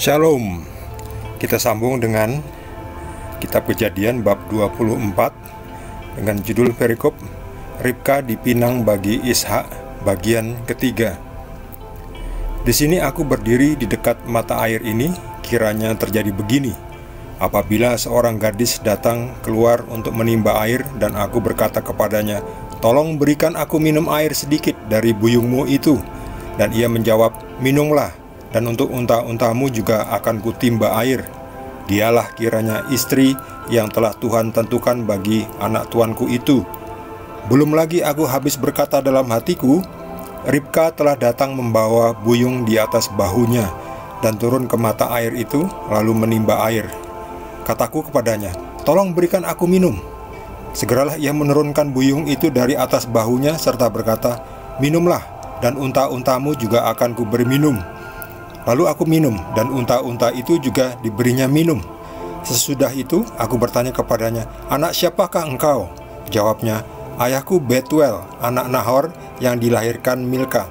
Shalom. Kita sambung dengan Kitab Kejadian bab 24 dengan judul perikop Ribka dipinang bagi Ishak bagian ketiga. Di sini aku berdiri di dekat mata air ini, kiranya terjadi begini apabila seorang gadis datang keluar untuk menimba air, dan aku berkata kepadanya, "Tolong berikan aku minum air sedikit dari buyungmu itu." Dan ia menjawab, "Minumlah, dan untuk unta-untamu juga akan kutimba air." Dialah kiranya istri yang telah Tuhan tentukan bagi anak tuanku itu. Belum lagi aku habis berkata dalam hatiku, Ribka telah datang membawa buyung di atas bahunya dan turun ke mata air itu, lalu menimba air. Kataku kepadanya, "Tolong berikan aku minum." Segeralah ia menurunkan buyung itu dari atas bahunya serta berkata, "Minumlah, dan unta-untamu juga akan kuberi minum." Lalu aku minum, dan unta-unta itu juga diberinya minum. Sesudah itu aku bertanya kepadanya, "Anak siapakah engkau?" Jawabnya, "Ayahku Betuel, anak Nahor yang dilahirkan Milka."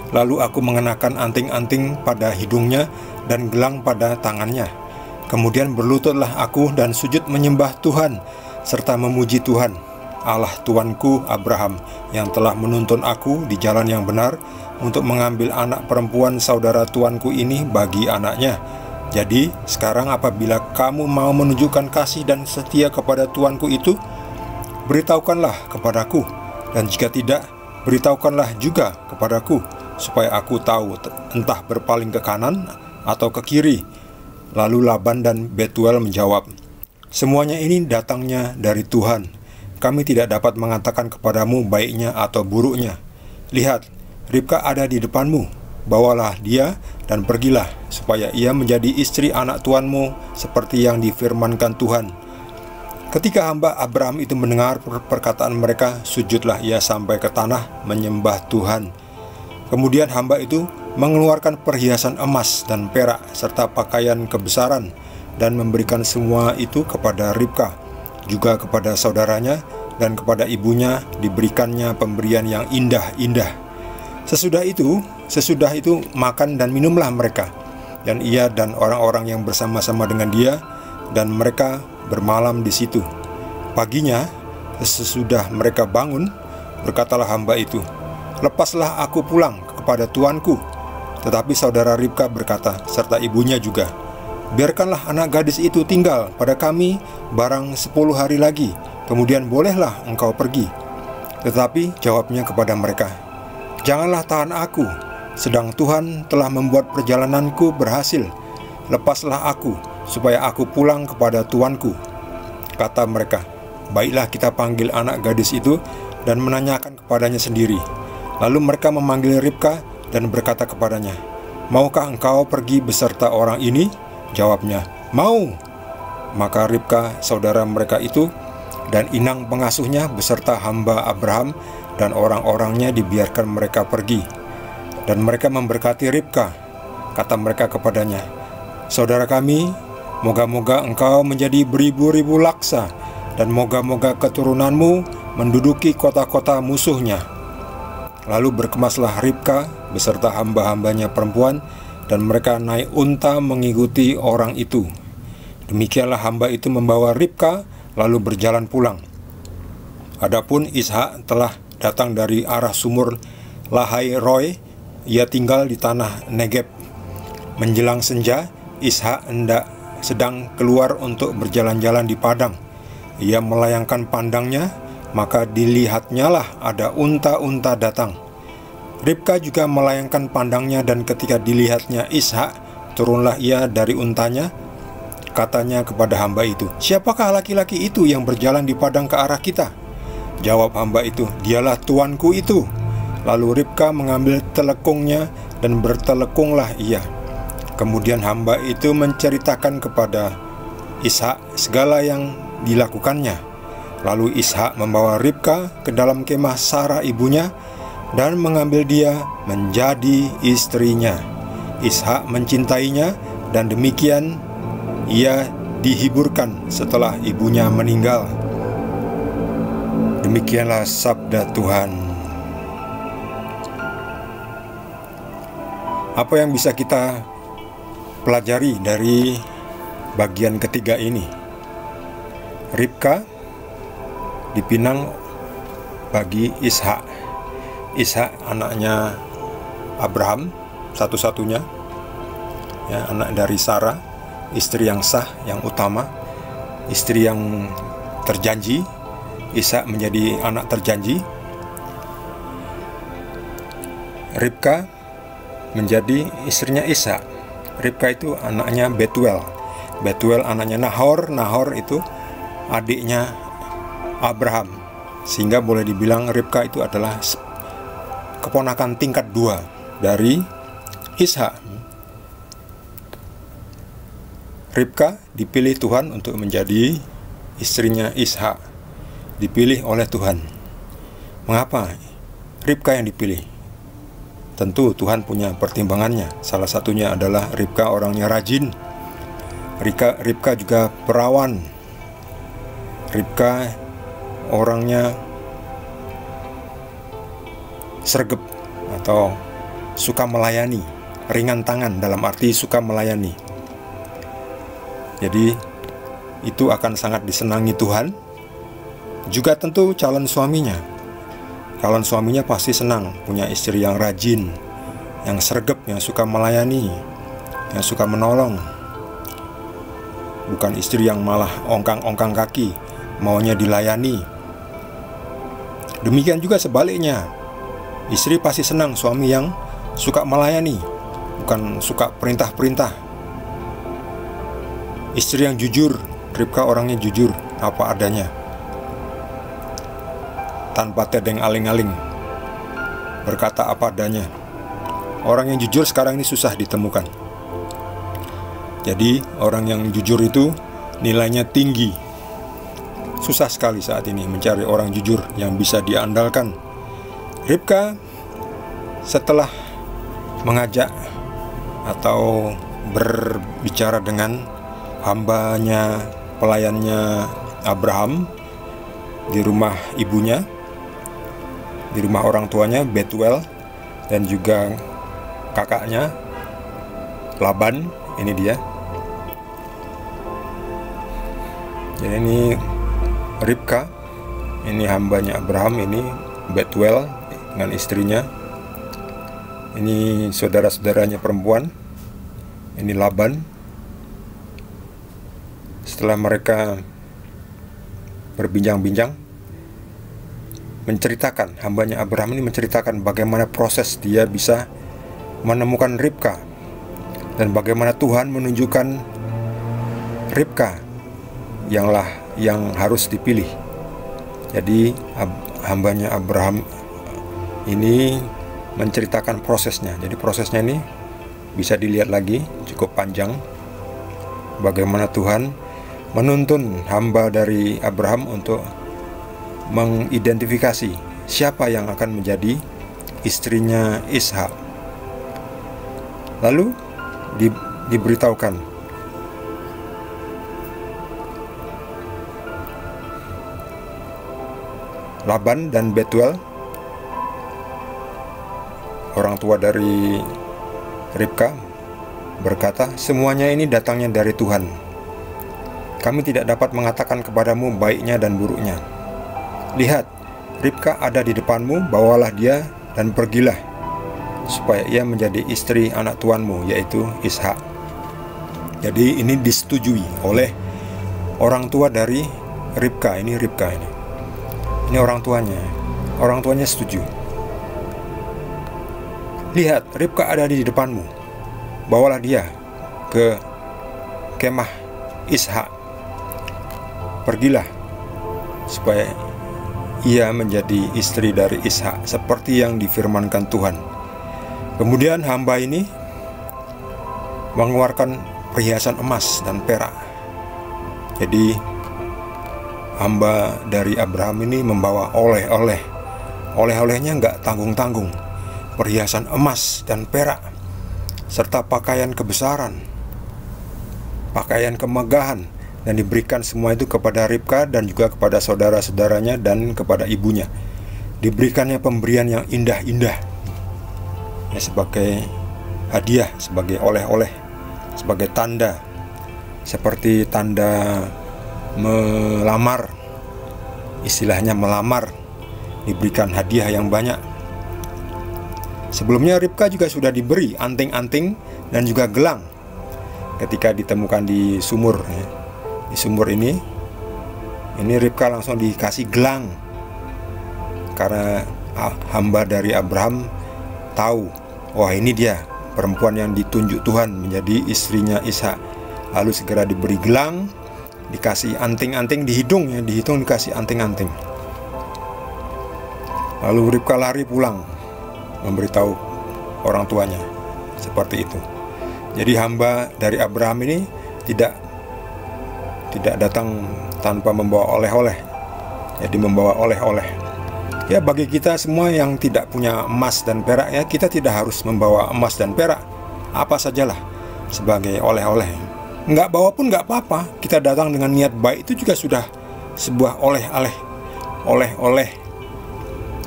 Lalu aku mengenakan anting-anting pada hidungnya dan gelang pada tangannya. Kemudian berlututlah aku dan sujud menyembah Tuhan serta memuji Tuhan, Allah Tuanku Abraham, yang telah menuntun aku di jalan yang benar untuk mengambil anak perempuan saudara tuanku ini bagi anaknya. Jadi sekarang apabila kamu mau menunjukkan kasih dan setia kepada tuanku itu, beritahukanlah kepadaku, dan jika tidak, beritahukanlah juga kepadaku, supaya aku tahu entah berpaling ke kanan atau ke kiri." Lalu Laban dan Betuel menjawab, "Semuanya ini datangnya dari Tuhan. Kami tidak dapat mengatakan kepadamu baiknya atau buruknya. Lihat, Ribka ada di depanmu. Bawalah dia dan pergilah, supaya ia menjadi istri anak tuanmu seperti yang difirmankan Tuhan." Ketika hamba Abraham itu mendengar perkataan mereka, sujudlah ia sampai ke tanah menyembah Tuhan. Kemudian hamba itu mengeluarkan perhiasan emas dan perak serta pakaian kebesaran dan memberikan semua itu kepada Ribka. Juga kepada saudaranya dan kepada ibunya diberikannya pemberian yang indah-indah. Sesudah itu makan dan minumlah mereka, dan ia dan orang-orang yang bersama-sama dengan dia, dan mereka bermalam di situ. Paginya, sesudah mereka bangun, berkatalah hamba itu, "Lepaslah aku pulang kepada tuanku." Tetapi saudara Ribka berkata, serta ibunya juga, "Biarkanlah anak gadis itu tinggal pada kami barang 10 hari lagi, kemudian bolehlah engkau pergi." Tetapi jawabnya kepada mereka, "Janganlah tahan aku, sedang Tuhan telah membuat perjalananku berhasil. Lepaslah aku, supaya aku pulang kepada tuanku." Kata mereka, "Baiklah, kita panggil anak gadis itu dan menanyakan kepadanya sendiri." Lalu mereka memanggil Ribka dan berkata kepadanya, "Maukah engkau pergi beserta orang ini?" Jawabnya, "Mau." Maka Ribka saudara mereka itu dan inang pengasuhnya beserta hamba Abraham dan orang-orangnya dibiarkan mereka pergi. Dan mereka memberkati Ribka. Kata mereka kepadanya, "Saudara kami, moga-moga engkau menjadi beribu-ribu laksa, dan moga-moga keturunanmu menduduki kota-kota musuhnya." Lalu berkemaslah Ribka beserta hamba-hambanya perempuan, dan mereka naik unta mengikuti orang itu. Demikianlah hamba itu membawa Ribka lalu berjalan pulang. Adapun Ishak telah datang dari arah sumur Lahai Roy. Ia tinggal di tanah Negeb. Menjelang senja, Ishak sedang keluar untuk berjalan-jalan di padang. Ia melayangkan pandangnya, maka dilihatnyalah ada unta-unta datang. Ribka juga melayangkan pandangnya, dan ketika dilihatnya Ishak, turunlah ia dari untanya. Katanya kepada hamba itu, "Siapakah laki-laki itu yang berjalan di padang ke arah kita?" Jawab hamba itu, "Dialah tuanku itu." Lalu Ribka mengambil telekungnya dan bertelekunglah ia. Kemudian hamba itu menceritakan kepada Ishak segala yang dilakukannya. Lalu Ishak membawa Ribka ke dalam kemah Sarah ibunya dan mengambil dia menjadi istrinya. Ishak mencintainya, dan demikian ia dihiburkan setelah ibunya meninggal. Demikianlah sabda Tuhan. Apa yang bisa kita pelajari dari bagian ketiga ini. Ribka dipinang bagi Ishak. Ishak anaknya Abraham, satu-satunya, ya, anak dari Sarah, istri yang sah, yang utama, istri yang terjanji. Ishak menjadi anak terjanji. Ribka menjadi istrinya Ishak. Ribka itu anaknya Betuel. Betuel anaknya Nahor. Nahor itu adiknya Abraham. Sehingga boleh dibilang Ribka itu adalah keponakan tingkat 2 dari Ishak. Ribka dipilih Tuhan untuk menjadi istrinya Ishak. Dipilih oleh Tuhan. Mengapa Ribka yang dipilih? Tentu Tuhan punya pertimbangannya. Salah satunya adalah Ribka orangnya rajin. Ribka juga perawan. Ribka orangnya sregep atau suka melayani, ringan tangan dalam arti suka melayani. Jadi itu akan sangat disenangi Tuhan. Juga tentu calon suaminya. Calon suaminya pasti senang punya istri yang rajin, yang sregep, yang suka melayani, yang suka menolong. Bukan istri yang malah ongkang-ongkang kaki, maunya dilayani. Demikian juga sebaliknya. Istri pasti senang suami yang suka melayani, bukan suka perintah-perintah. Istri yang jujur. Ribka orangnya jujur, apa adanya, tanpa tedeng aling-aling, berkata apa adanya. Orang yang jujur sekarang ini susah ditemukan. Jadi orang yang jujur itu nilainya tinggi. Susah sekali saat ini mencari orang jujur yang bisa diandalkan. Ribka setelah mengajak atau berbicara dengan hambanya, pelayannya Abraham di rumah ibunya, di rumah orang tuanya Betuel, dan juga kakaknya Laban. Ini dia. Jadi ini Ribka, ini hambanya Abraham, ini Betuel dengan istrinya, ini saudara-saudaranya perempuan, ini Laban. Setelah mereka berbincang-bincang, menceritakan, hambanya Abraham ini menceritakan bagaimana proses dia bisa menemukan Ribka, dan bagaimana Tuhan menunjukkan Ribka yang harus dipilih. Jadi hambanya Abraham ini menceritakan prosesnya. Jadi prosesnya ini bisa dilihat lagi, cukup panjang. Bagaimana Tuhan menuntun hamba dari Abraham untuk mengidentifikasi siapa yang akan menjadi istrinya Ishak. Lalu diberitahukan Laban dan Betuel, orang tua dari Ribka, berkata, semuanya ini datangnya dari Tuhan. Kami tidak dapat mengatakan kepadamu baiknya dan buruknya. Lihat, Ribka ada di depanmu, bawalah dia dan pergilah, supaya ia menjadi istri anak tuanmu, yaitu Ishak. Jadi ini disetujui oleh orang tua dari Ribka. Ini Ribka ini. Ini orang tuanya setuju. Lihat, Ribka ada di depanmu, bawalah dia ke kemah Ishak. Pergilah, supaya ia menjadi istri dari Ishak, seperti yang difirmankan Tuhan. Kemudian hamba ini mengeluarkan perhiasan emas dan perak. Jadi hamba dari Abraham ini membawa oleh-oleh. Oleh-olehnya nggak tanggung-tanggung. Perhiasan emas dan perak, serta pakaian kebesaran, pakaian kemegahan, dan diberikan semua itu kepada Ribka dan juga kepada saudara-saudaranya dan kepada ibunya. Diberikannya pemberian yang indah-indah, ya, sebagai hadiah, sebagai oleh-oleh. sebagai tanda, seperti tanda melamar, istilahnya melamar, diberikan hadiah yang banyak. Sebelumnya Ribka juga sudah diberi anting-anting dan juga gelang ketika ditemukan di sumur. Di sumur ini Ribka langsung dikasih gelang, karena hamba dari Abraham tahu, wah ini dia perempuan yang ditunjuk Tuhan menjadi istrinya Ishak. Lalu segera diberi gelang, dikasih anting-anting di hidung, dikasih anting-anting. Lalu Ribka lari pulang memberitahu orang tuanya seperti itu. Jadi hamba dari Abraham ini tidak datang tanpa membawa oleh-oleh. Jadi membawa oleh-oleh. Ya, bagi kita semua yang tidak punya emas dan perak, ya kita tidak harus membawa emas dan perak, apa sajalah sebagai oleh-oleh. Nggak bawa pun nggak apa-apa. Kita datang dengan niat baik, itu juga sudah sebuah oleh-oleh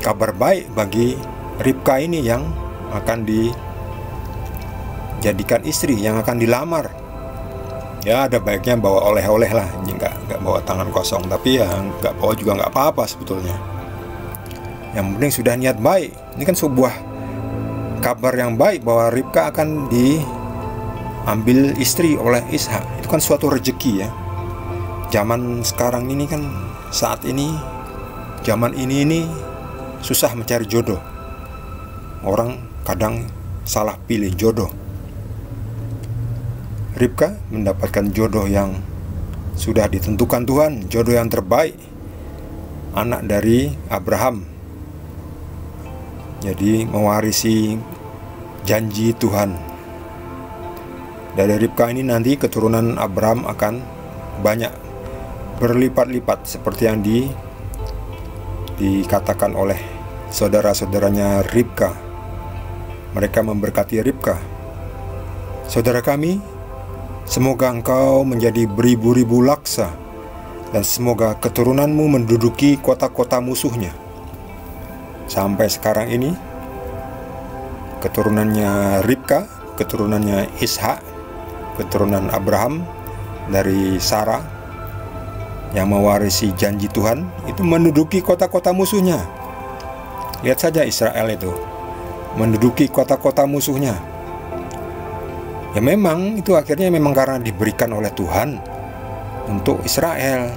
kabar baik bagi Ribka ini yang akan dijadikan istri, yang akan dilamar. Ya, ada baiknya bawa oleh-oleh lah, nggak bawa tangan kosong. Tapi ya nggak bawa juga nggak apa-apa sebetulnya. Yang penting sudah niat baik. Ini kan sebuah kabar yang baik bahwa Ribka akan diambil istri oleh Ishak. Itu kan suatu rezeki ya. Zaman sekarang ini kan, saat ini, zaman ini susah mencari jodoh. Orang kadang salah pilih jodoh. Ribka mendapatkan jodoh yang sudah ditentukan Tuhan, jodoh yang terbaik, anak dari Abraham. Jadi mewarisi janji Tuhan. Dari Ribka ini nanti keturunan Abraham akan banyak, berlipat-lipat, seperti yang dikatakan oleh saudara-saudaranya Ribka. Mereka memberkati Ribka, saudara kami, semoga engkau menjadi beribu-ribu laksa, dan semoga keturunanmu menduduki kota-kota musuhnya. Sampai sekarang ini, keturunannya Ribka, keturunannya Ishak, keturunan Abraham dari Sarah yang mewarisi janji Tuhan, itu menduduki kota-kota musuhnya. Lihat saja Israel itu menduduki kota-kota musuhnya. Ya memang itu akhirnya memang karena diberikan oleh Tuhan untuk Israel.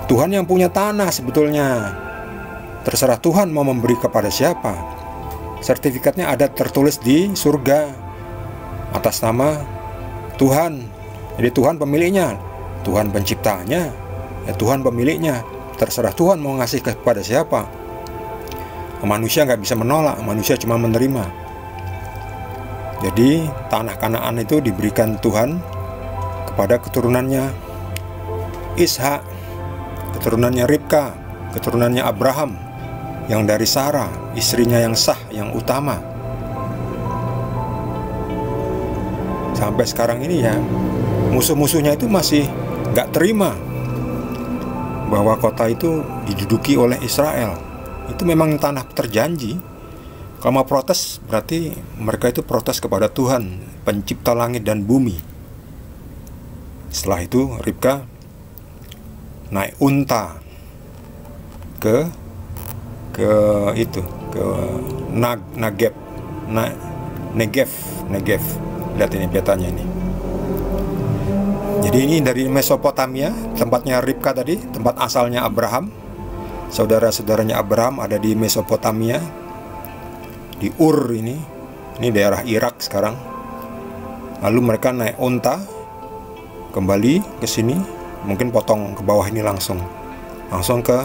Tuhan yang punya tanah sebetulnya. Terserah Tuhan mau memberi kepada siapa. Sertifikatnya ada tertulis di surga atas nama Tuhan. Jadi Tuhan pemiliknya, Tuhan penciptanya, ya Tuhan pemiliknya. Terserah Tuhan mau ngasih kepada siapa. Manusia nggak bisa menolak, manusia cuma menerima. Jadi tanah Kanaan itu diberikan Tuhan kepada keturunannya Ishak, keturunannya Ribka, keturunannya Abraham, yang dari Sarah, istrinya yang sah, yang utama. Sampai sekarang ini ya, musuh-musuhnya itu masih nggak terima bahwa kota itu diduduki oleh Israel. Itu memang tanah terjanji. Kalau mau protes, berarti mereka itu protes kepada Tuhan, pencipta langit dan bumi. Setelah itu Ribka naik unta ke Negev. Lihat ini petanya ini. Jadi ini dari Mesopotamia, tempatnya Ribka tadi, tempat asalnya Abraham. Saudara-saudaranya Abraham ada di Mesopotamia, di Ur ini daerah Irak sekarang. Lalu mereka naik unta kembali ke sini, mungkin potong ke bawah ini langsung ke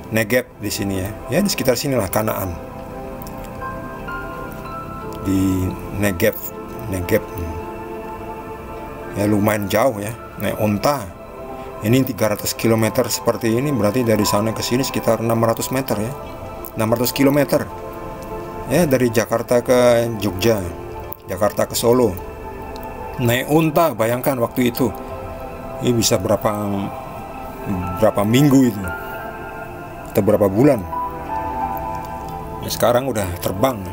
Negev di sini ya. Ya di sekitar sinilah Kanaan. Di Negev. Ya lumayan jauh ya, naik unta. Ini 300 km seperti ini, berarti dari sana ke sini sekitar 600 meter ya. 600 km. Ya dari Jakarta ke Jogja, Jakarta ke Solo. Naik unta, bayangkan waktu itu. Ini bisa berapa minggu itu. Atau berapa bulan. Ya, sekarang udah terbang.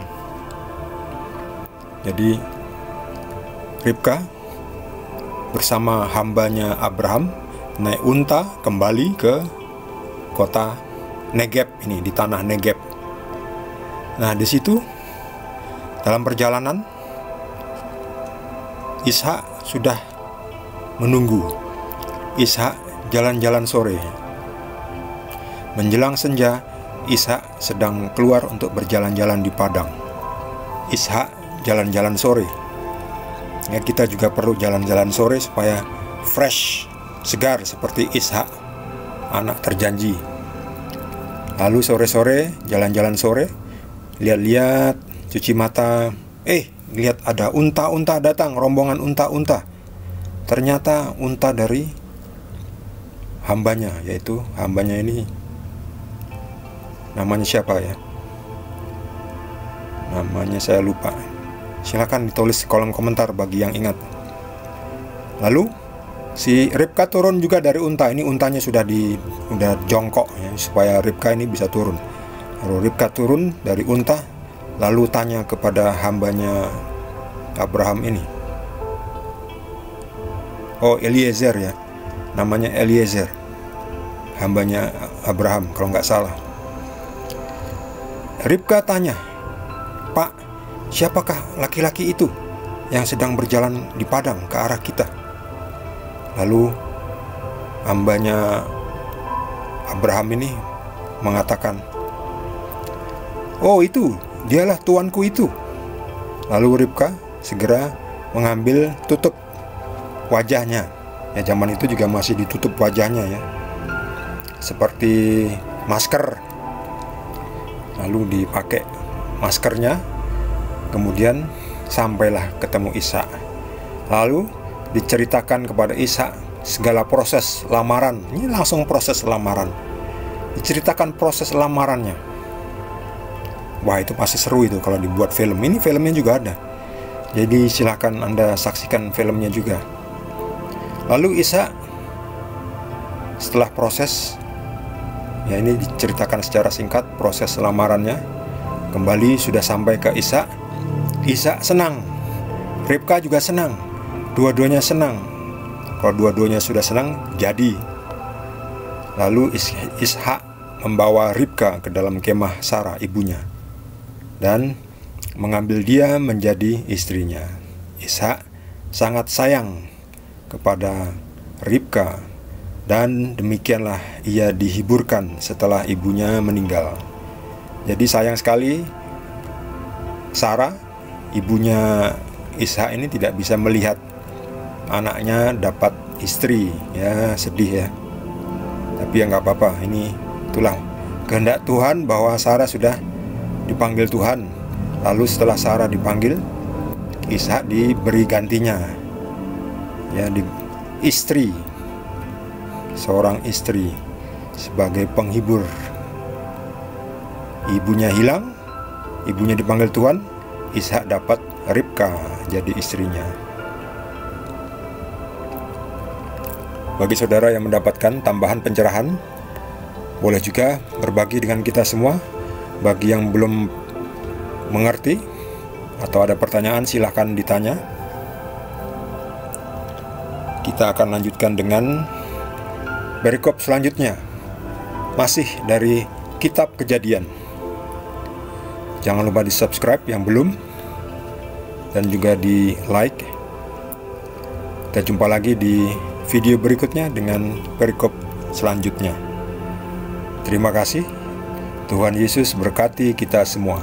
Jadi Ribka bersama hambanya Abraham naik unta kembali ke kota Negeb ini, di tanah Negeb. Nah, di situ dalam perjalanan Ishak sudah menunggu. Ishak jalan-jalan sore. Menjelang senja, Ishak sedang keluar untuk berjalan-jalan di padang. Ishak jalan-jalan sore. Ya, kita juga perlu jalan-jalan sore supaya fresh, segar seperti Ishak, anak terjanji. Lalu sore-sore, jalan-jalan sore, lihat-lihat, cuci mata. Lihat ada unta-unta datang, rombongan unta-unta. Ternyata unta dari hambanya, yaitu hambanya ini namanya siapa ya? Namanya saya lupa. Silakan ditulis di kolom komentar bagi yang ingat. Lalu si Ribka turun juga dari unta. Ini untanya sudah jongkok ya, supaya Ribka ini bisa turun. Lalu Ribka turun dari unta, lalu tanya kepada hambanya Abraham ini. Oh, Eliezer ya, namanya Eliezer, hambanya Abraham kalau nggak salah. Ribka tanya, "Pak, siapakah laki-laki itu yang sedang berjalan di padang ke arah kita?" Lalu hambanya Abraham ini mengatakan, "Oh, itu, dialah tuanku itu." Lalu Ribka segera mengambil tutup wajahnya. Ya, zaman itu juga masih ditutup wajahnya ya, seperti masker. Lalu dipakai maskernya. Kemudian sampailah ketemu Ishak. Lalu diceritakan kepada Ishak segala proses lamaran. Ini langsung proses lamaran. Diceritakan proses lamarannya. Wah, itu pasti seru itu kalau dibuat film. Ini filmnya juga ada. Jadi silahkan Anda saksikan filmnya juga. Lalu Ishak setelah proses, ya ini diceritakan secara singkat proses lamarannya. Kembali sudah sampai ke Ishak. Ishak senang, Ribka juga senang. Dua-duanya senang. Kalau dua-duanya sudah senang, jadi. Lalu Ishak membawa Ribka ke dalam kemah Sarah ibunya dan mengambil dia menjadi istrinya. Ishak sangat sayang kepada Ribka, dan demikianlah ia dihiburkan setelah ibunya meninggal. Jadi sayang sekali Sarah, ibunya Ishak ini tidak bisa melihat anaknya dapat istri. Ya, sedih ya. Tapi ya nggak apa-apa, itulah kehendak Tuhan bahwa Sarah sudah dipanggil Tuhan. Lalu setelah Sarah dipanggil, Ishak diberi gantinya, ya, di istri, seorang istri sebagai penghibur. Ibunya hilang, ibunya dipanggil Tuhan, Ishak dapat Ribka jadi istrinya. Bagi saudara yang mendapatkan tambahan pencerahan, boleh juga berbagi dengan kita semua. Bagi yang belum mengerti atau ada pertanyaan, silahkan ditanya. Kita akan lanjutkan dengan perikop selanjutnya, masih dari Kitab Kejadian. Jangan lupa di subscribe yang belum, dan juga di like. Kita jumpa lagi di video berikutnya dengan perikop selanjutnya. Terima kasih. Tuhan Yesus berkati kita semua.